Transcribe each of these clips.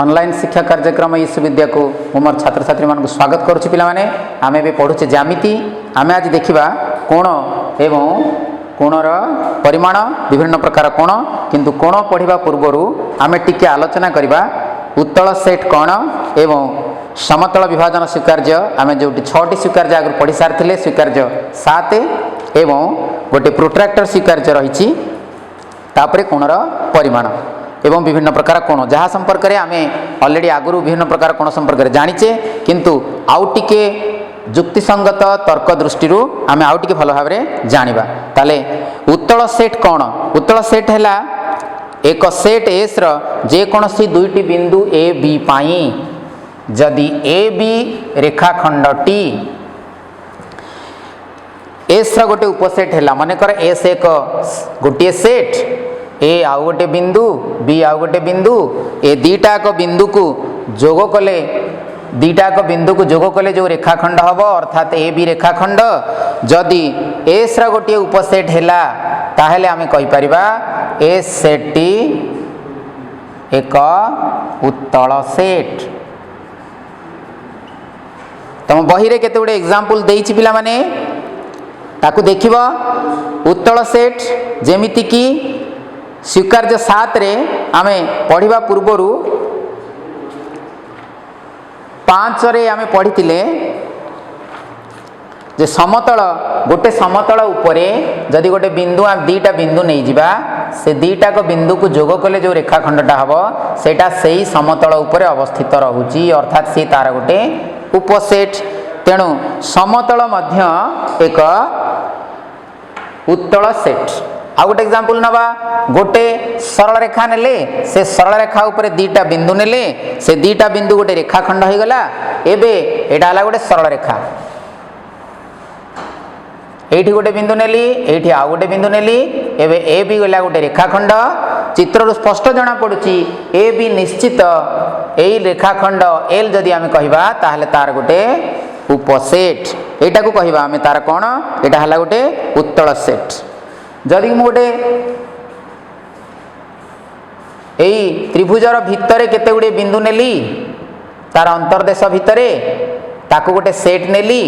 Online शिक्षा कार्यक्रम ईसु विद्या को मोर छात्र छात्री मान स्वागत करुच्ची पिलाने आमे भी पढ़ुचे ज्यामिति। आमे आज देखिबा कोण एवं कोणर परिमाण विभिन्न प्रकार कोण, किंतु कोण पढ़िबा पूर्वरु आमे टिके आलोचना करिबा उत्तल सेट कोण एवं समतल विभाजन स्वीकार्य। आमे जोटी 6टी स्वीकार्य आगु पढ़ी सारथिले, स्वीकार्य 7 एवं गोटे प्रोट्रैक्टर स्वीकार्य रहिछि, तापरे कोणर परिमाण एवं विभिन्न प्रकार कोण जहाँ संपर्क में आमे ऑलरेडी आगुरु विभिन्न प्रकार कोण संपर्क में जानिचे, किंतु आउ टिके जुक्तिसंगत तर्क दृष्टि आमे आउ टिके भल भाव में जानिबा। ताले उत्तल सेट कोण, उत्तल सेट हैला एक सेट एस रो जे कोनसी दुईटी बिंदु ए बी पाई जदि ए बी रेखाखंड टी एस रो गोटे उपसेट हैला, मानेकर एस एक गोटे सेट, ए आउ गोटे बिंदु बी आउ गोटे बिंदु, ए दीटाक बिंदु को जोग कले दीटाक बिंदु को जोग कले जो रेखाखंड हम अर्थात ए बी रेखाखंड जदि एस रा गोटे उपसेट हैला ताहेले आमे कहि परिबा एस सेट टी एक उत्तल सेट। तुम बही रे केते गुडे एग्जांपल देइछि पिला माने ताकू देखिबो। उत्तल सेट जेमिति की स्वीकार्य 7 रे आमे पढ़िबा पूर्वरु 5 रे आमे पढ़ितिले जे समतल गोटे समतल उपरे जदि गोटे बिंदु आ दीटा बिंदु नहीं जिबा से दीटा को बिंदु को जोग कले जो रेखाखंडटा हबो सेटा सेही समतल उपरे अवस्थित रहूची, अर्थात से तार गोटे उपसेट। तेणु समतल मध्य एक उत्तल सेट। आउ गोटे एग्जांपल नबा, गोटे सरल रेखा नेले से सरल रेखा ऊपर दीटा बिंदु नेले से दीटा बिंदु गोटे रेखाखंड हो गला। एबे एटा हला गोटे सरल रेखा, एठी गोटे बिंदु नेली एठी आउ गोटे बिंदु नेली, एबे ए बी गला गोटे रेखाखंड। चित्ररु स्पष्ट जना पडुची ए बी निश्चित एई रेखाखंड एल जदि आमे कहिबा ताहले तार गोटे उपसेट। एटा को कहिबा आमे तार कोन, एटा हला गोटे उत्तल सेट। जदि मु गोटे एई त्रिभुजर भितरे केते गुडे बिंदु नेली तार अंतर्देश भितरे ताकू गोटे सेट नेली,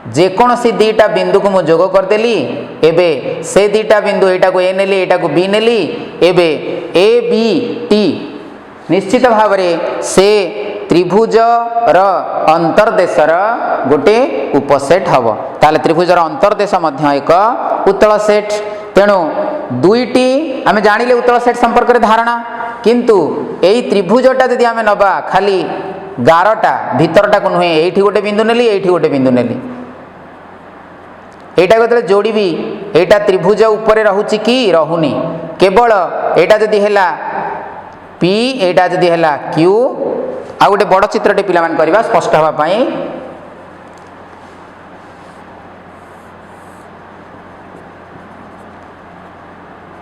जे कोनसी दीटा बिंदु को मु जोग कर देली, एबे से दीटा बिंदु एटा को ए नेली एटा को बी नेली, एबे ए बी टी निश्चित भाव रे से त्रिभुजर अंतर्देशर गोटे उपसेट हबो। ताले त्रिभुजर अंतर्देश मध्य एक उत्तल सेट। तेणु दुईटी आमे जानिले उत्तल सेट संपर्क रे धारणा, किंतु एई त्रिभुजटा यदि आमे नबा खाली गारटा भितरटा को नुहे, एठी गोटे बिंदु नेली एठी गोटे बिंदु नेली, एटा को जोड़ीबी एटा त्रिभुज ऊपर रहुची कि रहुनी, केवल एटा जदि हैला पी एटा जदि हैला क्यू। आ गोटे बड़ चित्रटे पिला मान करबा स्पष्ट हवा पई।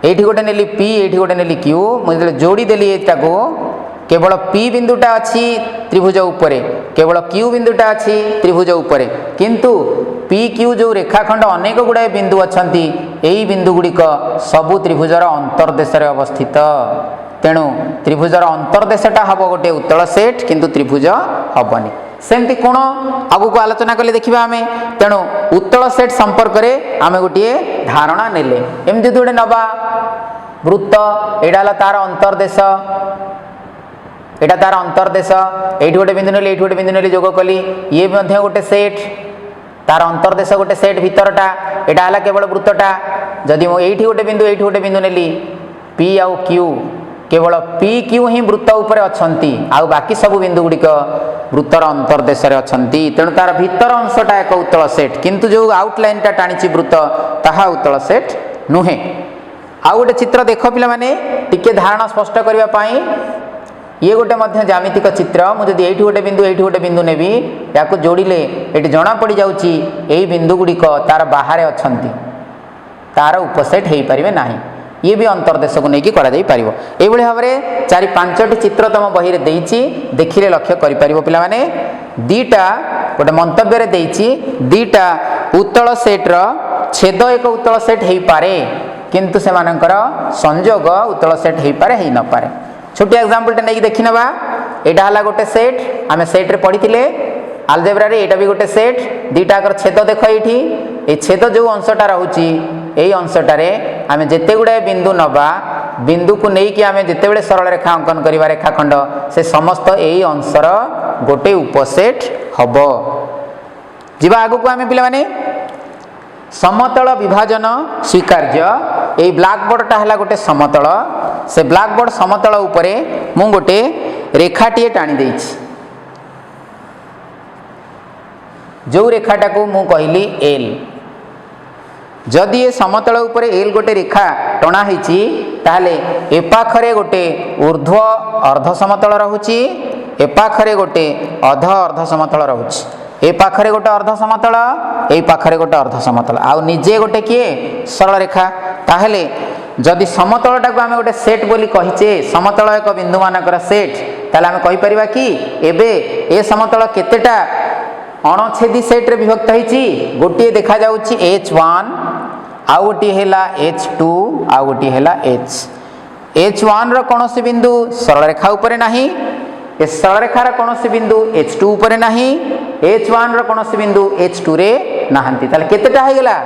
एठी गोटे नेली पी एठी गोटे नेली क्यू, मुझे जोड़ी देली एटा को केवल पी बिंदुटा अच्छी त्रिभुज उपरे, केवल क्यू बिंदुटा अच्छी त्रिभुज उपरे, किंतु पी क्यू जो रेखाखंड अनेक गुड़ाए बिंदु अच्छी यही बिंदु गुड़िक सबु त्रिभुजर अंतर्देश अवस्थित। तेणु त्रिभुजर अंतर्देशटा हम गोटे उत्तल सेट, किंतु त्रिभुज हेनी। सेमती कोण आगु को आलोचना कले देखिबा आमे। तेणु उत्तल सेट संपर्क में आमे गोटे धारणा नेले, एमती गोटे नबा वृत्त, एटा हला तार अंतर्देश, एटा तार अंतर्देश, एठी गोटे बिंदु नेली एठी गोटे बिंदु नेली जोग कली, ये मध्य गोटे सेट, तार अंतर्देश गोटे सेट भितरटा, एटा हला केवल वृत्तटा। जदि मो एठी गोटे बिंदु नेली पी आउ क्यू, केवल पी क्यू ही वृत्त ऊपर अछंती, आउ बाकी सब बिंदु गुड़िक वृत्तर अंतर्देश रे अछंती। तेणु तार भितर अंशटा एक उत्तल सेट, किंतु जो आउटलाइनटा टाणीची वृत्त ताहा उत्तल सेट नुहे। आउ गोटे चित्र देख पिला माने टिके धारणा स्पष्ट करबा पई, ये गोटे मध्य ज्यामितिक चित्र। मुझे एठी गोटे बिंदु नेबी, याको जोड़िले एठी जणा पड़ी जाउची एई बिंदु गुड़िक तार बाहर अछंती, तार उपसेट हेई परिबे नाही। ये भी अंतर्देश को लेकिन करा जाई पारिबो। एई भली भाबरे 4-5टी चित्र तुम बही रे देइची, देखिले लक्ष्य करि पारिबो पिला माने। दीटा गोटे मंतव्य रे देइची, दीटा उत्तल सेट रो छेद एक उत्तल सेट हेई पारे, किंतु सेमानकर संयोग उत्तल सेट हेई पारे हेई न पारे। छोटी एग्जांपल टे नहीं देखि नबा। एटा हला गोटे सेट आम सेट रे पढ़ी आलजेब्रा रे एटा भी गोटे सेट दीटा छेद देख ये छेद जो अंशटा रोचे यही अंशटारे आम जिते गुड़ाए बिंदु नवा बिंदु को लेकिन आम जिते बड़े सरल रेखा अंकन करवा रेखाखंड से समस्त यही अंशर गोटे उपसेट हम जीवा आगु को आम पे समतल विभाजन स्वीकार्य यही ब्लैकबोर्डटा है गोटे समतल से ब्लैकबोर्ड समतल उपरे मु गोटे रेखाटी टाणी देछि जो रेखाटा को मु कहली एल जदि ये समतल उपरे एल गोटे रेखा टणा होती ताहले ए पाखरे गोटे ऊर्ध्व अर्ध समतल रहुची ए पाखरे गोटे अध अर्ध समतल रहुची ए पाखरे गोटे अर्ध समतल ए पाखरे गोटे अर्ध समतल आउ निजे गोटे किए सरल रेखा ताहले जदि समतलटा को आम गोटे सेट बोली कहीचे समतल एक बिंदु मानकर सेट ताहले आम कहि परिबा कि एबे ए समतल केतेटा अणछेदी सेट रे विभक्त होईची गोटे देखा जाउची H1 आउ गोटे हैला H2 आउ गोटे हैला H1 रो कोनोसी बिंदु सरल रेखा उपरे नाही ए सरल रेखार कोनोसी बिंदु H2 उपरे नाही H1 रो कोनोसी बिंदु H2 रे नाहंती ताले केतेटा हे गेला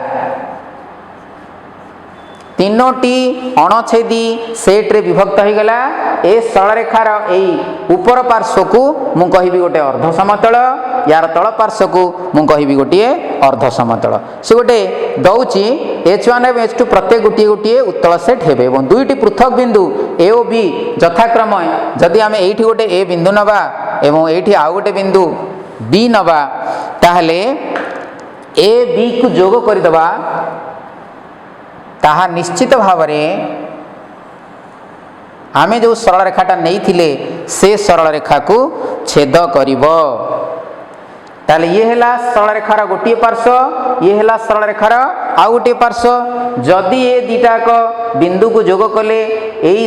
तीनोटी अणछेदी सेट रे विभक्त हो गला ए सरल रेखार एई ऊपर पार्श्व को मु कहिबी गोटे अर्ध समतल यार तल पार्श्व को मु कहिबी गोटे अर्ध समतल से गोटे दउची H1 एवं H2 प्रत्येक गोटे गोटे उत्तल सेट हेबे एवं दुईटी पृथक बिंदु ए और बी यथाक्रम जदि आमे एठी गोटे ए बिंदु नबा एवं एठी आउ गोटे बिंदु बी नबा ताहले ए बी को जोग करि दबा ताहा निश्चित भाव आमे जो सरल रेखाटा नहीं थिले से सरल रेखा को छेद करिवो ताले ये हैला सरल रेखार गोटे पार्श्व ये हैला सरल रेखार आउ गोटे पार्श्व जदि ये दीटाक बिंदु को जोग कले एई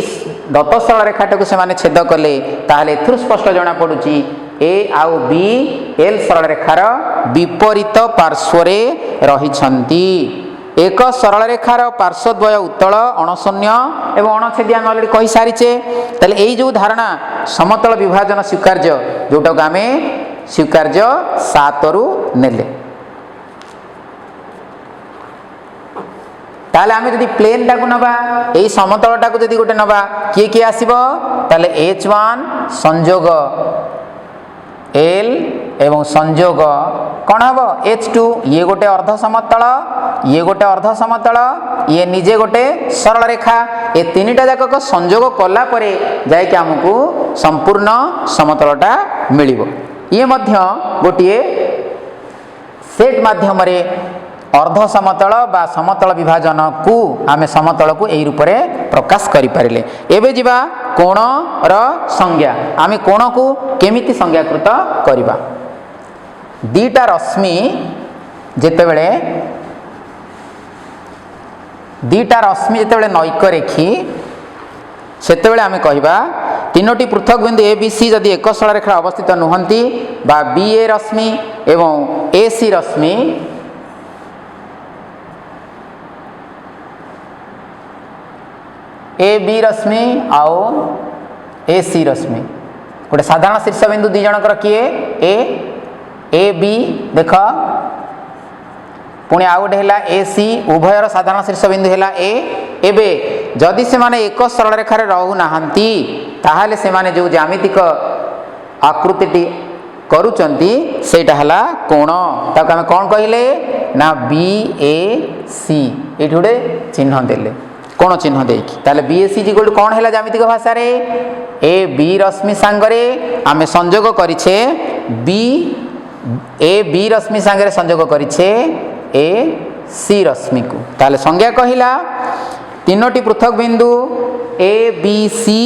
दत्त सरल रेखाटा को से माने छेद कले ताहले एथुर स्पष्ट जना पडुची ए आउ बी एल सरल रेखार विपरीत पार्श्व रे रहिछंती एक सरल रेखार पार्श्वद्वय उत्तल अणशून्य एवं अणछेदी आम अलरेडी कही सारीचे ताले एई जो धारणा समतल विभाजन स्वीकार्य जोटा को आम स्वीकार्य 7 रु नेले ताले आम जदि प्लेन टाकू नबा एई समतल टाकू जदि गोटे नबा किए किए आसीबो ताले H1 संयोग L एवं संयोग कौन हम H2 ये गोटे अर्ध समतल ये गोटे अर्ध समतल ये निजे गोटे सरल रेखा ये तीनटा जाक को संयोग कला परे जाय कि हमकु संपूर्ण समतलटा मिलिबो ये मध्य गोटे सेट माध्यम रे अर्ध समतल बा समतल विभाजन को आमे समतल को एई रूप रे प्रकाश करि पारिले एबे जिबा कोण र संज्ञा आमे कोण को केमिति संज्ञाकृत करिबा दीटा रश्मि जेतेबेले नैक रेखी सेतेबेले आमे कहिबा तीनोटी पृथक बिंदु ए बी सी जदि एक सरल रेखा अवस्थित नुहंती बा बी ए रश्मि एवं ए सी रश्मि ए बी रश्मि आओ ए सी रश्मि गोटे साधारण शीर्ष बिंदु दी जनकर किए ए बी देख पुणी आउ गोटे है ए सी उभयर साधारण शीर्ष बिंदु है ए एबे जदि से माने एक सरल रेखा रहू नाहंती ताहाले से माने जो ज्यामितिक आकृति करूचंती सेटा हला कोण ताको आमे कोन कहिले ना बी ए सी एठी गोटे चिन्ह देले कोण चिन्ह देकी ताले बी ए सी जी गोटे कोन हैला ज्यामितिक भाषा रे ए बी रश्मि सांगरे आमे संयोग करिछे बी ए बी रश्मि सांगरे संयोग करिछे ए सी रश्मि को ताले संज्ञा कहिला तीनोटी पृथक बिंदु ए बी सी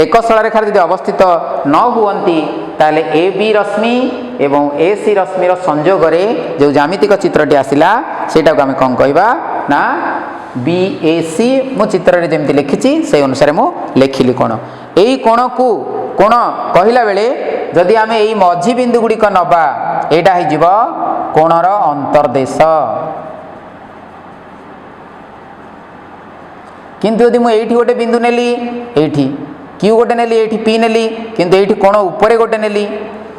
एक सरल रेखा यदि अवस्थित न हुवंती ताले ए बी रश्मि एवं ए सी रश्मिर संयोग रे जो ज्यामितिक चित्रटी आसिला सेटा को आमे कोन कहबा ना बी ए सी मो चित्र रे जेमति लिखिछि से अनुसार मो लेखिली कोण एई कोण को कोण कहिला बेले जदि आमे एई मझी बिंदु गुडी को नबा एटा हि जीव कोणर अंतर्देश किंतु यदि मु एठी गोटे बिंदु नेली एठी क्यू गोटे नेली एठी पी नेली किंतु एठी कोण उपरे गोटे नेली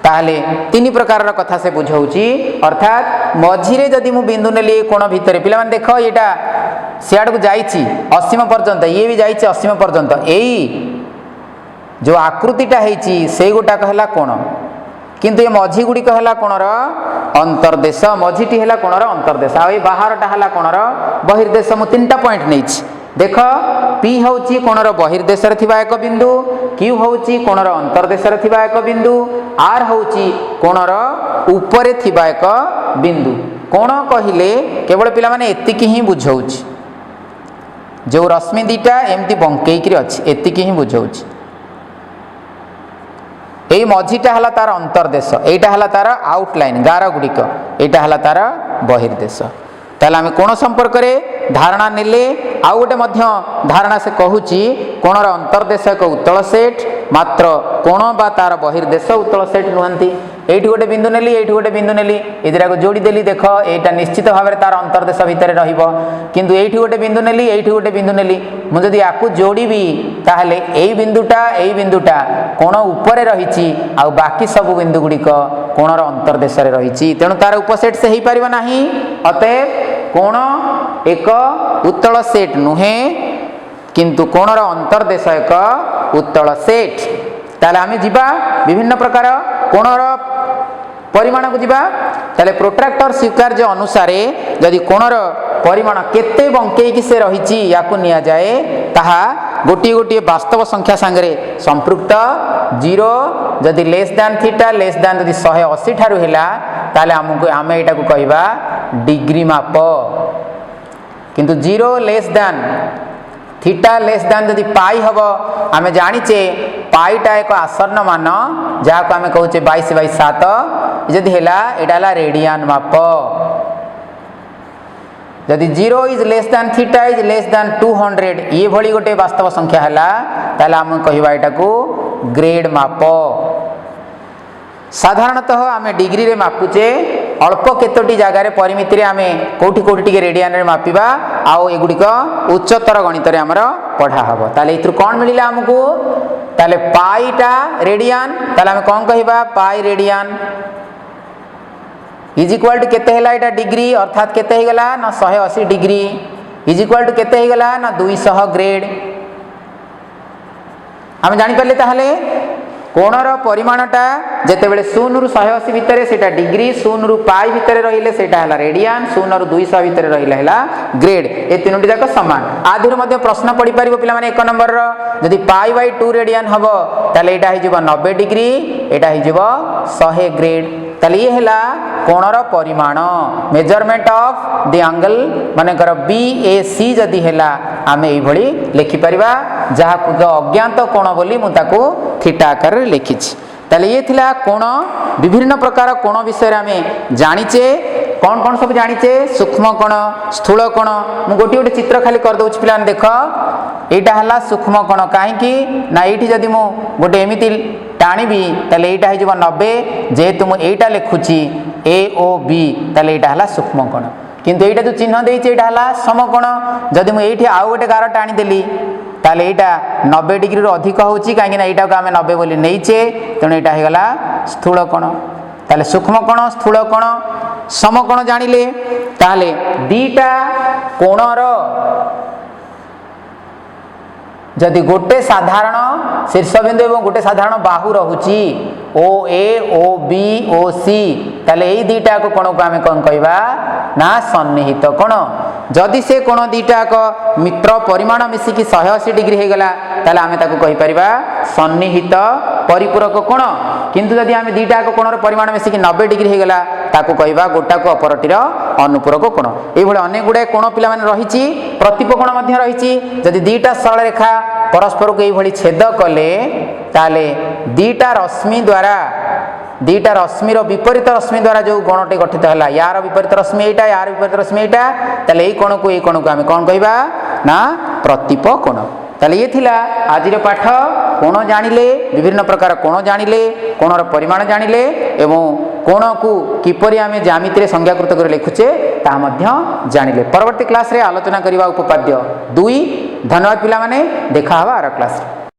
ताहले तीन प्रकार कथा से बुझाऊँगी अर्थात मझिरे जदि मु बिंदु नेली कोण भितर पिला माने देख एटा सियाड़ को जाइछि असीम पर्यंत ये भी जाइछि असीम पर्यंत एई जो आकृतिटा हेछि से गोटा कहला कोण किंतु ये मझी गुड़िक है कोणर अंतर्देश मझीटी है कोणर अंतर्देश आ बाहरटा है कोणर बहिर्देश मु तीन पॉइंट नहीं देख पी हूँ कोणर बहिर्देश एक बिंदु क्यू हूँ कोणर अंतर्देश एक बिंदु आर हूँ कोणर उपरे थिबा एक बिंदु कोण कहले केवल पिला माने एतिकी ही बुझाऊँ जो रश्मि दीटा एमती बंकईकरी अच्छी एतिकी ही बुझाऊँ यही मझीटा है तार अंतर्देश एटा है तार आउटलाइन गार गुड़िक एटा है तार बहिर्देश ताले आम कोण संपर्क में धारणा नेले आउ गोटे धारणा से कहूची कोणर अंतर्देश एक उत्तल सेट मात्र कोण बा तार बहिर्देश उत्तल सेट नुहंती एठी गोटे बिंदु नेली एठी गोटे बिंदु नेली एदिरा को जोड़ी देली देख एटा निश्चित भाव में तार अंतर्देश भितर रहिबो किंतु एठी गोटे बिंदु नेली एठी गोटे बिंदु नेली मु जदि आकु जोड़ीबी ताहले एई बिंदुटा कोण उपरे रहिछि आ बाकी सब बिंदु गुड़िक कोणर अंतर्देश रे रहिछि तेणु तार उपसेट से हेई परिबो नाही अतएव कोण एक उत्तल सेट नुहे किंतु कोणर अंतर्देश एक उत्तल सेट ताले आमे जिबा विभिन्न प्रकार कोणर परिमाण को जिबा ताले प्रोट्रैक्टर स्वीकार्य अनुसार यदि कोणर परिमाण केते बंकेकी से रहिछि याकु निया जाए ताहा गोटी गोटी वास्तव संख्या सांगरे संपृक्त 0 जदि less than theta less than जदि 180 ठारु हैला ताले हमकु आमे एटा को कहबा डिग्री माप किंतु 0 less than theta less than जदि पाई हबो आमे जानिचे पाईटा एक आसन्न मान जहाँ को आमे कहूचे 22/7 जदि हैला एटा हला रेडियन माप जदि 0 is less than theta is less than 200 ये भली गोटे वास्तव संख्या हैला ताले आमे कहबा एटा को ग्रेड माप साधारणतः आमे डिग्री रे मापुचे अल्प केतोटी जगार परिमिति रे आमे कोठी कोठी टिके रेडियन रे मापिबा आउ एगुडिक उच्चतर गणित रे हमर पढ़ा हबो ताले इथु कोन मिलिला हमकु ताले पाईटा रेडियन ताले आमे कोन कहिबा pi radian is equal to केते हैला एटा डिग्री अर्थात केते हे गला ना 180 डिग्री इज इक्वल टू केते हे गला ना 200 ग्रेड हम जानि परले ताहले कोणर परिमाणटा जेतेबेले 0 रु 180 भितर सेटा डिग्री 0 रु पाई भितर रहिले सेटा हला रेडियन 0 रु 200 भितर रहिले हला ग्रेड ए तीनोटी जाक समान आदिर मध्ये प्रश्न पड़ी परिबो पिला माने 1 नंबर रो जदि पाई बाय 2 रेडियन हबो ताले एटा हि जिवो 90 डिग्री एटा हि जिवो 100 ग्रेड ताले ये हला कोणर परिमाण मेजरमेंट ऑफ द एंगल माने कर BAC जदि हला आमे एई भली लिखि परिबा जहा को अज्ञात कोण बोली मु ताको थीटा आकार रे लिखिछि ताले ये थिला कोण विभिन्न प्रकार कोण विषय आमे जानिचे कौन कौन सब जानिचे सूक्ष्म कोण स्थूल कोण मु गोटी गोटी चित्र खाली कर दउछि पिला देख एटा हला सूक्ष्म कोण काहे कि ना एठी जदि मु गोटे एमिति टाणीबी ताले एटा हे जब 90 जेहेतु मु एटा लिखुछि AOB ताले एटा हला सूक्ष्म कोण किंतु एटा जो चिन्ह देइछि एटा हला समकोण जदि मु एठी आउ गोटे गार टाणी देली ताले एटा 90 डिग्री रो अधिक होउछि काहे कि ना एटा को आमे 90 बोली नैचे तेणु एटा हे गला स्थूल कोण ताले सूक्ष्म कोण स्थूल कोण समकोण जानिले ताले दीटा कोणर जदि गोटे साधारण शीर्षबिंदु एवं गोटे साधारण बाहु रहुची OA OB OC ताले एई दीटा को कोण को आमे कोन कहबा ना सन्निहित कोण जदि से कोण दीटा को मित्र परिमाण मिसी की 180 डिग्री हे गला ताले आमे ताको कहि परिबा सन्निहित परिपूरक कोण किंतु जदि आमे दीटा को कोणर परिमाण मिसी की 90 डिग्री हे गला ताको कहबा गोटा को अपरटीर अनुपूरक कोण एई भले अनेक गुडे कोण पिला माने रहिची प्रतिप कोण मध्ये रहिची जदि दीटा सरल रेखा परस्पर को एई भली छेद कले ताले दीटा रश्मि द्वारा दीटा रश्मि रो विपरीत रश्मि द्वारा जो गणटे गठित हला यार विपरीत रश्मि एटा यार विपरीत रश्मि एटा ताले एई कोण को आमे कोन कहबा ना प्रतिप कोण ताले ये थिला आजिर पाठ कोण जानिले विभिन्न प्रकार कोण जानिले कोणर परिमाण जानिले एवं कोण को किपरि आमे ज्यामिति रे संज्ञाकृत कर लिखुचे ता मध्य जानिले परवर्ती क्लास रे आलोचना करिवा उपपाद्य 2 धन्यवाद पिला माने देखा हवा आर क्लास रे।